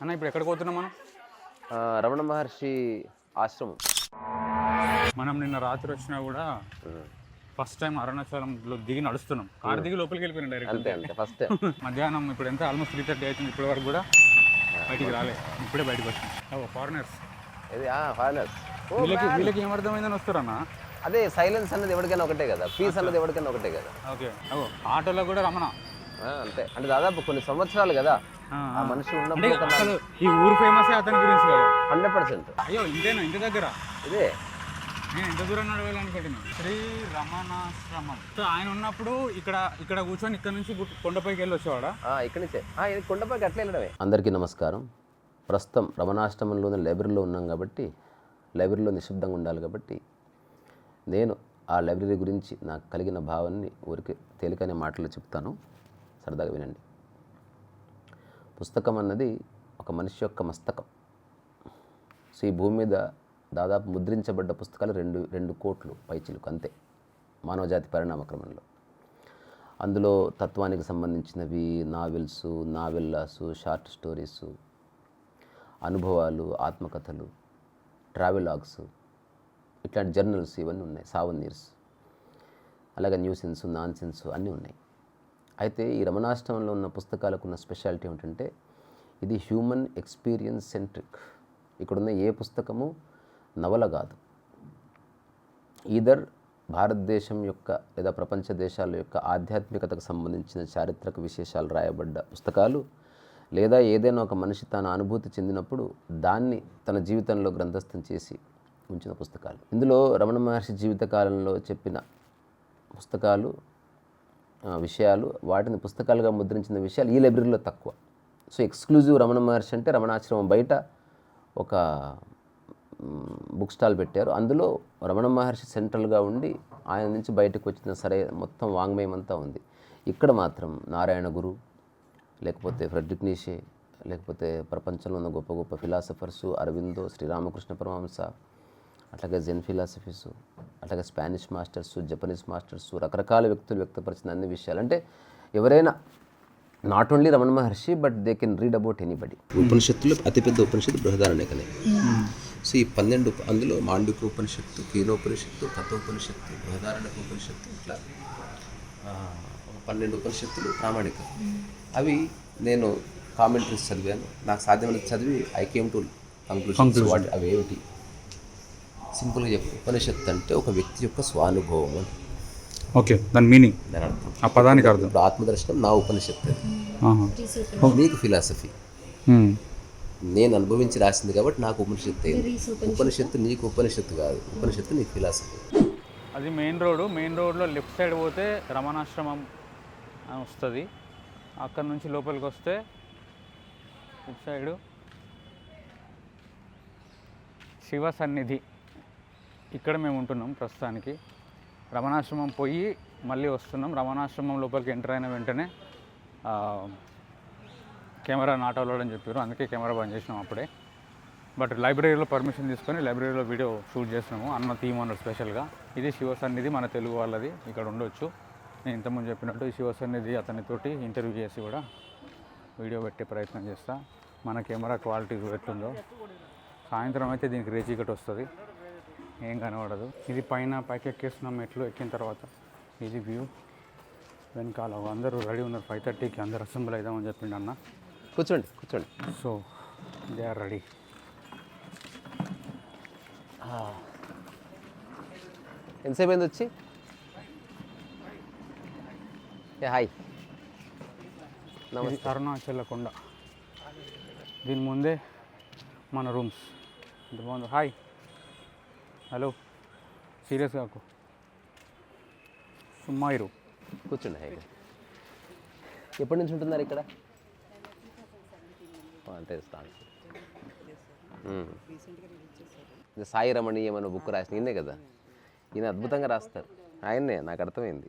అన్న ఇప్పుడు ఎక్కడికి పోతున్నాం మనం? రమణ మహర్షి ఆశ్రమం. మనం నిన్న రాత్రి వచ్చినా కూడా ఫస్ట్ టైం అరుణాచలంలో దిగి నడుస్తున్నాం. కారు దిగి లోపలికి వెళ్ళిపోయినా డైరెక్ట్. అంతే ఫస్ట్ మధ్యాహ్నం ఇప్పుడు ఎంత ఆల్మోస్ట్ 3:30 అవుతుంది. ఇప్పటి వరకు కూడా బయటికి రాలేదు. ఇప్పుడే బయటకు వచ్చినాం. ఫారినర్స్ ఇది ఫారినర్స్. వీళ్ళకి ఏమర్థమైందని వస్తారన్న? అదే సైలెన్స్ అన్నది ఎవరికైనా ఒకటే కదా, పీస్ అన్నది ఎవరికైనా ఒకటే కదా. ఓకే. ఆటోలో కూడా రమణ అంతే. అంటే దాదాపు కొన్ని సంవత్సరాలు కదా ఆ మనిషి ఉన్నప్పుడు. అసలు ఈ ఊరు ఫేమస్ అతని గురించి కదా 100%. అయ్యో ఇంతేనా? ఇంటి దగ్గర ఇదే నేను ఎంత దూరం నడవాలనుకుంటున్నాను. శ్రీ రమణాశ్రమం. సో ఆయన ఉన్నప్పుడు ఇక్కడ కూర్చొని ఇక్కడ నుంచి కొండపైకి వెళ్ళి వచ్చేవాడా? ఇక్కడి నుంచే కొండపైకి అట్లా వెళ్ళడమే. అందరికీ నమస్కారం. ప్రస్తుతం రమణాశ్రమంలోని లైబ్రరీలో ఉన్నాం కాబట్టి, లైబ్రరీలో నిశ్శబ్దంగా ఉండాలి కాబట్టి నేను ఆ లైబ్రరీ గురించి నాకు కలిగిన భావాన్ని ఊరికి తేలికనే మాటలు చెప్తాను, సరదాగా వినండి. పుస్తకం అన్నది ఒక మనిషి యొక్క మస్తకం. సో ఈ భూమి మీద దాదాపు ముద్రించబడ్డ పుస్తకాలు 2 కోట్లు పైచిలుకు అంతే మానవజాతి పరిణామక్రమంలో. అందులో తత్వానికి సంబంధించినవి నావెల్సు, నావెల్లాసు, షార్ట్ స్టోరీసు, అనుభవాలు, ఆత్మకథలు, ట్రావెలాగ్స్, ఇట్లాంటి జర్నల్స్ ఇవన్నీ ఉన్నాయి, సావనీర్స్, అలాగే న్యూసెన్స్, నాన్ సెన్స్ అన్నీ ఉన్నాయి. అయితే ఈ రమణాశ్రమంలో ఉన్న పుస్తకాలకు ఉన్న స్పెషాలిటీ ఏమిటంటే ఇది హ్యూమన్ ఎక్స్పీరియన్స్ సెంట్రిక్. ఇక్కడున్న ఏ పుస్తకము నవల కాదు. ఈదర్ భారతదేశం యొక్క లేదా ప్రపంచ దేశాల యొక్క ఆధ్యాత్మికతకు సంబంధించిన చారిత్రక విశేషాలు రాయబడ్డ పుస్తకాలు, లేదా ఏదైనా ఒక మనిషి తాను అనుభూతి చెందినప్పుడు దాన్ని తన జీవితంలో గ్రంథస్థం చేసి ఉంచిన పుస్తకాలు. ఇందులో రమణ మహర్షి జీవితకాలంలో చెప్పిన పుస్తకాలు, విషయాలు, వాటిని పుస్తకాలుగా ముద్రించిన విషయాలు ఈ లైబ్రరీలో తక్కువ. సో ఎక్స్క్లూజివ్ రమణ మహర్షి అంటే రమణాశ్రమం బయట ఒక బుక్ స్టాల్ పెట్టారు. అందులో రమణ మహర్షి సెంట్రల్గా ఉండి ఆయన నుంచి బయటకు వచ్చిన మొత్తం వాంగ్మయం అంతా ఉంది. ఇక్కడ మాత్రం నారాయణ గురు, లేకపోతే ఫ్రెడ్రిక్ నీషే, లేకపోతే ప్రపంచంలో ఉన్న గొప్ప గొప్ప ఫిలాసఫర్సు, అరవిందో, శ్రీరామకృష్ణ పరమహంస, అట్లాగే జెన్ ఫిలాసఫీసు, అట్లాగే స్పానిష్ మాస్టర్సు, జపనీస్ మాస్టర్సు, రకరకాల వ్యక్తులు వ్యక్తపరిచిన అన్ని విషయాలు. అంటే ఎవరైనా not only Ramana Maharshi but they can read about anybody. ఉపనిషత్తులు అతిపెద్ద ఉపనిషత్తు బృహదారణ్యకనే. సో ఈ 12 అందులో మాండూక్య ఉపనిషత్తు, కీనోపనిషత్తు, కథోపనిషత్తు, బృహదారణ్యక ఉపనిషత్తు, ఇట్లా 12 ఉపనిషత్తులు ప్రామాణికం. అవి నేను కామెంటరీస్ చదివాను. నాకు సాధ్యమైనది చదివి ఐ కేమ్ టు కంక్లూషన్స్. వాటి అవి ఏమిటి? సింపుల్గా చెప్పు, ఉపనిషత్తు అంటే ఒక వ్యక్తి యొక్క స్వానుభవం అని. ఓకే, దాని మీనింగ్, దాని అర్థం, ఆ పదానికి అర్థం. ఇప్పుడు ఆత్మదర్శనం నా ఉపనిషత్తు, నీకు ఫిలాసఫీ. నేను అనుభవించి రాసింది కాబట్టి నాకు ఉపనిషత్తు అయింది. ఉపనిషత్తు నీకు ఉపనిషత్తు కాదు, ఉపనిషత్తు నీకు ఫిలాసఫీ. అది మెయిన్ రోడ్లో లెఫ్ట్ సైడ్ పోతే రమణాశ్రమం వస్తుంది. అక్కడ నుంచి లోపలికి వస్తే ఇటు సైడు శివ సన్నిధి. ఇక్కడ మేము ఉంటున్నాం ప్రస్తుతానికి. రమణాశ్రమం పోయి మళ్ళీ వస్తున్నాం. రమణాశ్రమం లోపలికి ఎంటర్ అయిన వెంటనే కెమెరా నాట్ అలౌడ్ అని చెప్పారు, అందుకే కెమెరా బంద్ చేసినాం అప్పుడే. బట్ లైబ్రరీలో పర్మిషన్ తీసుకొని లైబ్రరీలో వీడియో షూట్ చేసినాము. అన్న థీమ్ అన్నారు స్పెషల్గా. ఇది శివ సన్నిధి, మన తెలుగు వాళ్ళది, ఇక్కడ ఉండొచ్చు. నేను ఇంతకుముందు చెప్పినట్టు ఈ శివ సన్నిధి అతనితోటి ఇంటర్వ్యూ చేసి కూడా వీడియో పెట్టే ప్రయత్నం చేస్తా. మన కెమెరా క్వాలిటీ ఎట్లుందో. సాయంత్రం అయితే దీనికి రేచీకటి వస్తుంది, ఏం కనబడదు. ఇది పైకి ఎక్కేస్తున్నాం. మెట్లు ఎక్కిన తర్వాత ఇది వ్యూ. వెనకాల అందరూ రెడీ ఉన్నారు. 5:30కి అందరు అసెంబ్లీ అవుదామని చెప్పిండు అన్న. కూర్చోండి. So they are ready. ఎంతసేపు అయింది వచ్చి? హాయ్, ఇది అరుణాచల కొండ. దీని ముందే మన రూమ్స్. ఎంత బాగుంది. హాయ్, హలో, సీరియస్ కాకు, సుమ్మా ఇరు, కూర్చోండి. హాయిగా. ఎప్పటి నుంచి ఉంటున్నారు ఇక్కడ? అంటే సాయి రమణీయం అనే బుక్ రాసిన ఈయనే కదా. ఈయన అద్భుతంగా రాస్తారు. ఆయన్నే, నాకు అర్థమైంది.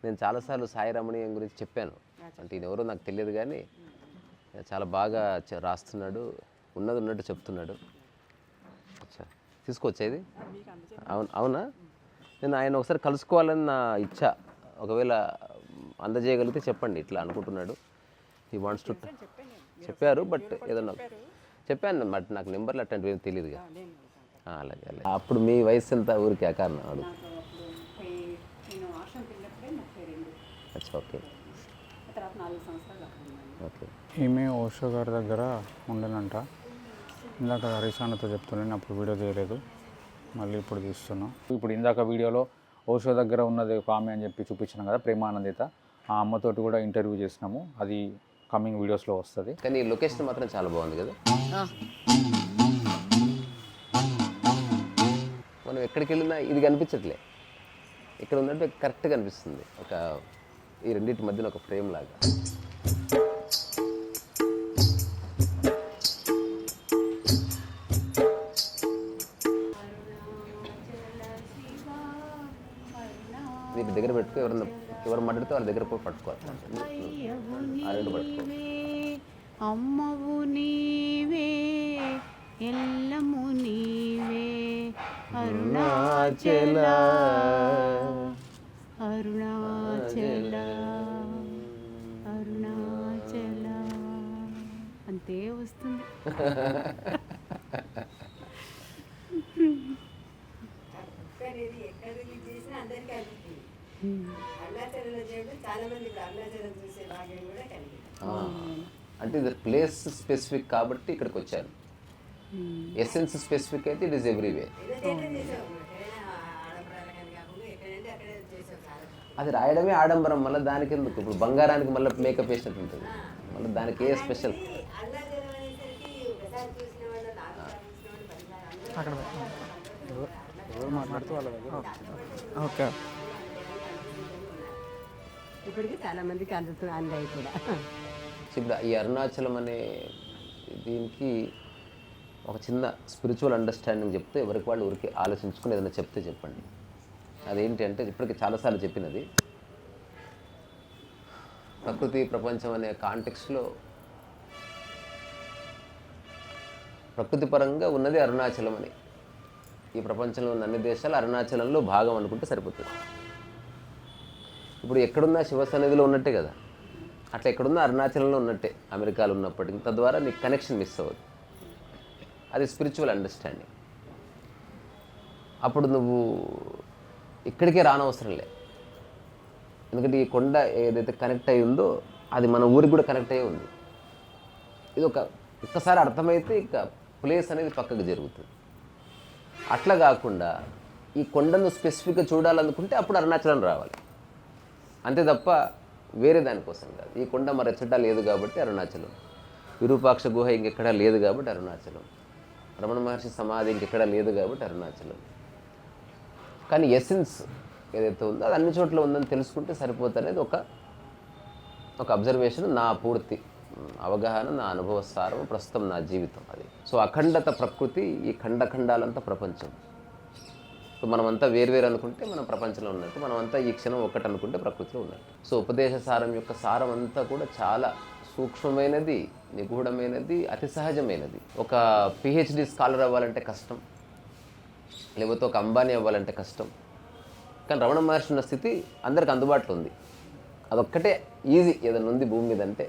నేను చాలాసార్లు సాయి రమణీయం గురించి చెప్పాను. అంటే ఈయన ఎవరో నాకు తెలియదు కానీ చాలా బాగా రాస్తున్నాడు, ఉన్నది ఉన్నట్టు చెప్తున్నాడు. అచ్చా, తీసుకొచ్చేది అవునా? నేను ఆయన ఒకసారి కలుసుకోవాలని నా ఇచ్చ. ఒకవేళ అందజేయగలిగితే చెప్పండి, ఇట్లా అనుకుంటున్నాడు. He wants to. చెప్పారు, బట్ ఏదన్నా చెప్పాను బట్ నాకు నెంబర్లు అట్లాంటివి ఏం తెలియదుగా. అలాగే అలాగే. అప్పుడు మీ వయసు ఎంత ఊరికి ఆ కారణం అడుగు. అచ్చా, ఓకే ఓకే. ఈమె ఓషో గారి దగ్గర ఉండేనంట. ఇందాక హరీషాన్నతో చెప్తున్నాను, అప్పుడు వీడియో తీయలేదు, మళ్ళీ ఇప్పుడు తీస్తున్నాం. ఇప్పుడు ఇందాక వీడియోలో ఓషో దగ్గర ఉన్నది ఒక ఆమె అని చెప్పి చూపించినాం కదా, ప్రేమానందిత. ఆ అమ్మతోటి కూడా ఇంటర్వ్యూ చేసినాము, అది కమింగ్ వీడియోస్లో వస్తుంది. కానీ ఈ లొకేషన్ మాత్రం చాలా బాగుంది కదా. మనం ఎక్కడికి వెళ్ళినా ఇది కనిపించట్లే, ఇక్కడ ఉన్నట్టు కరెక్ట్గా అనిపిస్తుంది. ఒక ఈ రెండింటి మధ్యన ఒక ఫ్రేమ్ లాగా. దీని దగ్గర పెట్టుకో, ఎవరు మాట్లాడితే వాళ్ళ దగ్గర పోయి పట్టుకోవాలి. ఆ రెండు పట్టుకో. అమ్మవు నీవే ఎల్లము నీవే అరుణాచల అరుణాచల అరుణాచల అంతే వస్తుంది. అంటే ఇది ప్లేస్ స్పెసిఫిక్ కాబట్టి ఇక్కడికి వచ్చాను. ఎసెన్స్ స్పెసిఫిక్ అయితే ఇట్ ఈస్ ఎవ్రీవేర్. అది రాయడమే ఆడంబరం, మళ్ళీ దానికి ఎందుకు? ఇప్పుడు బంగారానికి మళ్ళీ మేకప్ వేసినట్టు ఉంటుంది, మళ్ళీ దానికి ఏ స్పెషల్? మాట్లాడుతూ వాళ్ళ దగ్గర ఓకే. ఇప్పటికి చాలా మందికి అందాయి కూడా. ఇప్పుడు ఈ అరుణాచలం అనే దీనికి ఒక చిన్న స్పిరిచువల్ అండర్స్టాండింగ్ చెప్తే ఎవరికి వాళ్ళు ఊరికి ఆలోచించుకుని ఏదైనా చెప్తే చెప్పండి. అదేంటి అంటే, ఇప్పటికి చాలాసార్లు చెప్పినది, ప్రకృతి ప్రపంచం అనే కాంటెక్స్ట్లో ప్రకృతి పరంగా ఉన్నది అరుణాచలం అని. ఈ ప్రపంచంలో ఉన్న అన్ని దేశాలు అరుణాచలంలో భాగం అనుకుంటే సరిపోతుంది. ఇప్పుడు ఎక్కడున్నా శివ సన్నిధిలో ఉన్నట్టే కదా, అట్లా ఎక్కడున్నా అరుణాచలంలో ఉన్నట్టే అమెరికాలో ఉన్నప్పటికీ. తద్వారా నీకు కనెక్షన్ మిస్ అవ్వదు. అది స్పిరిచువల్ అండర్స్టాండింగ్. అప్పుడు నువ్వు ఇక్కడికే రానవసరం లే, ఎందుకంటే ఈ కొండ ఏదైతే కనెక్ట్ అయి ఉందో అది మన ఊరికి కూడా కనెక్ట్ అయ్యి ఉంది. ఇది ఒక్కసారి అర్థమైతే ఇక ప్లేస్ అనేది పక్కకు జరుగుతుంది. అట్లా కాకుండా ఈ కొండను స్పెసిఫిక్గా చూడాలనుకుంటే అప్పుడు అరుణాచలం రావాలి, అంతే తప్ప వేరే దానికోసం కాదు. ఈ కొండ మరెచ్చటా లేదు కాబట్టి అరుణాచలం, విరూపాక్ష గుహ ఇంకెక్కడా లేదు కాబట్టి అరుణాచలం, రమణ మహర్షి సమాధి ఇంకెక్కడా లేదు కాబట్టి అరుణాచలం. కానీ ఎసెన్స్ ఏదైతే ఉందో అది అన్ని చోట్ల ఉందని తెలుసుకుంటే సరిపోతుంది అనేది ఒక అబ్జర్వేషన్, నా పూర్తి అవగాహన, నా అనుభవ సారం, ప్రస్తుతం నా జీవితం అది. సో అఖండత ప్రకృతి, ఈ ఖండాలంతా ప్రపంచం. సో మనమంతా వేరువేరు అనుకుంటే మనం ప్రపంచంలో ఉన్నట్టు, మనమంతా ఈ క్షణం ఒకటి అనుకుంటే ప్రకృతిలో ఉన్నట్టు. సో ఉపదేశ సారం యొక్క సారం అంతా కూడా చాలా సూక్ష్మమైనది, నిగూఢమైనది, అతి సహజమైనది. ఒక పిహెచ్డి స్కాలర్ అవ్వాలంటే కష్టం, లేకపోతే ఒక అంబానీ అవ్వాలంటే కష్టం. కానీ రమణ మహర్షి ఉన్న స్థితి అందరికి అందుబాటులో ఉంది. అదొక్కటే ఈజీ ఏదైనా ఉంది భూమి మీద అంటే.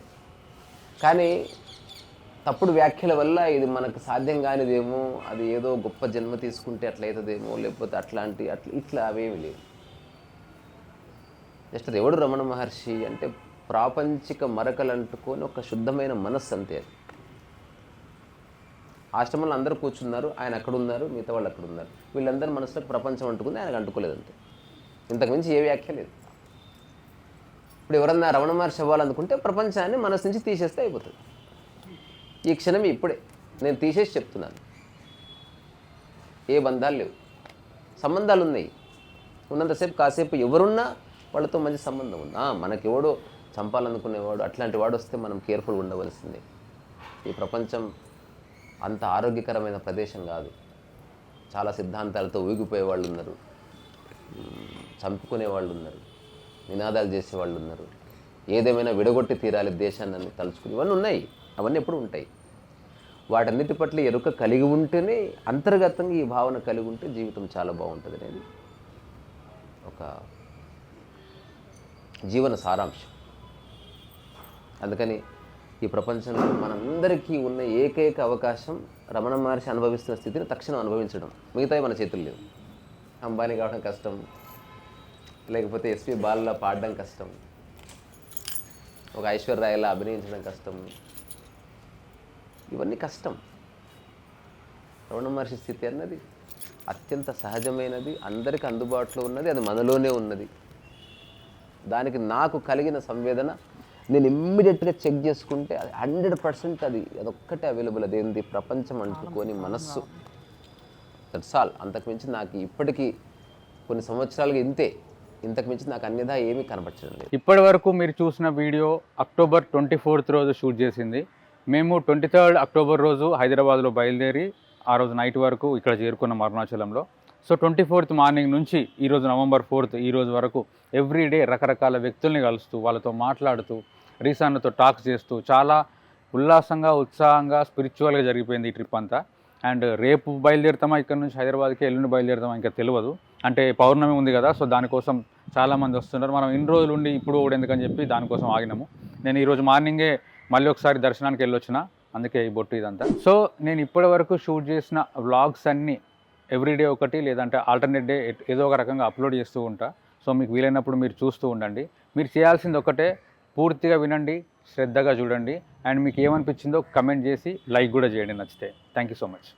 కానీ తప్పుడు వ్యాఖ్యల వల్ల ఇది మనకు సాధ్యం కానిదేమో, అది ఏదో గొప్ప జన్మ తీసుకుంటే అట్లా అవుతుందేమో, లేకపోతే ఇట్లా అవేమి లేవు. జస్ట్ అది ఎవడు రమణ మహర్షి అంటే ప్రాపంచిక మరకలు అంటుకొని ఒక శుద్ధమైన మనస్సు అంతే. అది ఆశ్రమంలో అందరూ కూర్చున్నారు, ఆయన అక్కడ ఉన్నారు, మిగతా వాళ్ళు అక్కడ ఉన్నారు. వీళ్ళందరూ మనసులో ప్రపంచం అంటుకుంది, ఆయనకు అంటుకోలేదు అంతే. ఇంతకుమించి ఏ వ్యాఖ్య లేదు. ఇప్పుడు ఎవరన్నా రమణ మహర్షి అవ్వాలనుకుంటే ప్రపంచాన్ని మనసు నుంచి తీసేస్తే అయిపోతుంది. ఈ క్షణమే ఇప్పుడే నేను తీసేసి చెప్తున్నాను. ఏ బంధాలు లేవు, సంబంధాలు ఉన్నాయి. ఉన్నంతసేపు కాసేపు ఎవరున్నా వాళ్ళతో మంచి సంబంధం ఉంది. మనకెవడో చంపాలనుకునేవాడు అట్లాంటి వాడు వస్తే మనం కేర్ఫుల్గా ఉండవలసిందే. ఈ ప్రపంచం అంత ఆరోగ్యకరమైన ప్రదేశం కాదు. చాలా సిద్ధాంతాలతో ఊగిపోయే వాళ్ళు ఉన్నారు, చంపుకునే వాళ్ళు ఉన్నారు, నినాదాలు చేసేవాళ్ళు ఉన్నారు. ఏదేమైనా విడగొట్టి తీరాలి దేశాన్ని తలుచుకుని ఇవన్నీ ఉన్నాయి. అవన్నీ ఎప్పుడు ఉంటాయి. వాటన్నిటి పట్ల ఎరుక కలిగి ఉంటేనే, అంతర్గతంగా ఈ భావన కలిగి ఉంటే జీవితం చాలా బాగుంటుంది అనేది ఒక జీవన సారాంశం. అందుకని ఈ ప్రపంచంలో మనందరికీ ఉన్న ఏకైక అవకాశం రమణ మహర్షి అనుభవిస్తున్న స్థితిని తక్షణం అనుభవించడం. మిగతావి మన చేతులు లేవు. అంబానీ కావడం కష్టం, లేకపోతే ఎస్పి బాలులా పాడడం కష్టం, ఒక ఐశ్వర్యరాయలా అభినయించడం కష్టం. ఇవన్నీ కష్టం. రమణ మహర్షి స్థితి అన్నది అత్యంత సహజమైనది, అందరికీ అందుబాటులో ఉన్నది, అది మనలోనే ఉన్నది. దానికి నాకు కలిగిన సంవేదన నేను ఇమ్మీడియట్గా చెక్ చేసుకుంటే అది 100% అదొక్కటే అవైలబుల్. అదేంది? ప్రపంచం అంటుకొని మనస్సు. That's all. అంతకుమించి నాకు ఇప్పటికీ కొన్ని సంవత్సరాలుగా ఇంతకు మించి నాకు అన్యదా ఏమీ కనపరచడం లేదు. ఇప్పటి వరకు మీరు చూసిన వీడియో అక్టోబర్ 24th రోజు షూట్ చేసింది. మేము 23rd అక్టోబర్ రోజు హైదరాబాద్లో బయలుదేరి ఆ రోజు నైట్ వరకు ఇక్కడ చేరుకున్నాం అరుణాచలంలో. సో 24th మార్నింగ్ నుంచి ఈరోజు November 4th ఈ రోజు వరకు ఎవ్రీడే రకరకాల వ్యక్తుల్ని కలుస్తూ, వాళ్ళతో మాట్లాడుతూ, రీసాన్తో టాక్ చేస్తూ చాలా ఉల్లాసంగా, ఉత్సాహంగా, స్పిరిచువల్గా జరిగిపోయింది ఈ ట్రిప్ అంతా. అండ్ రేపు బయలుదేరుతామా ఇక్కడ నుంచి హైదరాబాద్కి, ఎల్లుండి బయలుదేరుతామా ఇంకా తెలియదు. అంటే పౌర్ణమి ఉంది కదా, సో దానికోసం చాలామంది వస్తున్నారు. మనం ఇన్ని రోజులు ఉండి ఇప్పుడు కూడా ఎందుకని చెప్పి దానికోసం ఆగినాము. నేను ఈరోజు మార్నింగే మళ్ళీ ఒకసారి దర్శనానికి వెళ్ళొచ్చిన, అందుకే ఈ బొట్టు ఇదంతా. సో నేను ఇప్పటి వరకు షూట్ చేసిన వ్లాగ్స్ అన్నీ ఎవ్రీడే ఒకటి, లేదంటే ఆల్టర్నేట్ డే ఏదో ఒక రకంగా అప్లోడ్ చేస్తూ ఉంటా. సో మీకు వీలైనప్పుడు మీరు చూస్తూ ఉండండి. మీరు చేయాల్సింది ఒకటే, పూర్తిగా వినండి, శ్రద్ధగా చూడండి, అండ్ మీకు ఏమనిపించిందో కమెంట్ చేసి లైక్ కూడా చేయండి నచ్చితే. Thank you so much.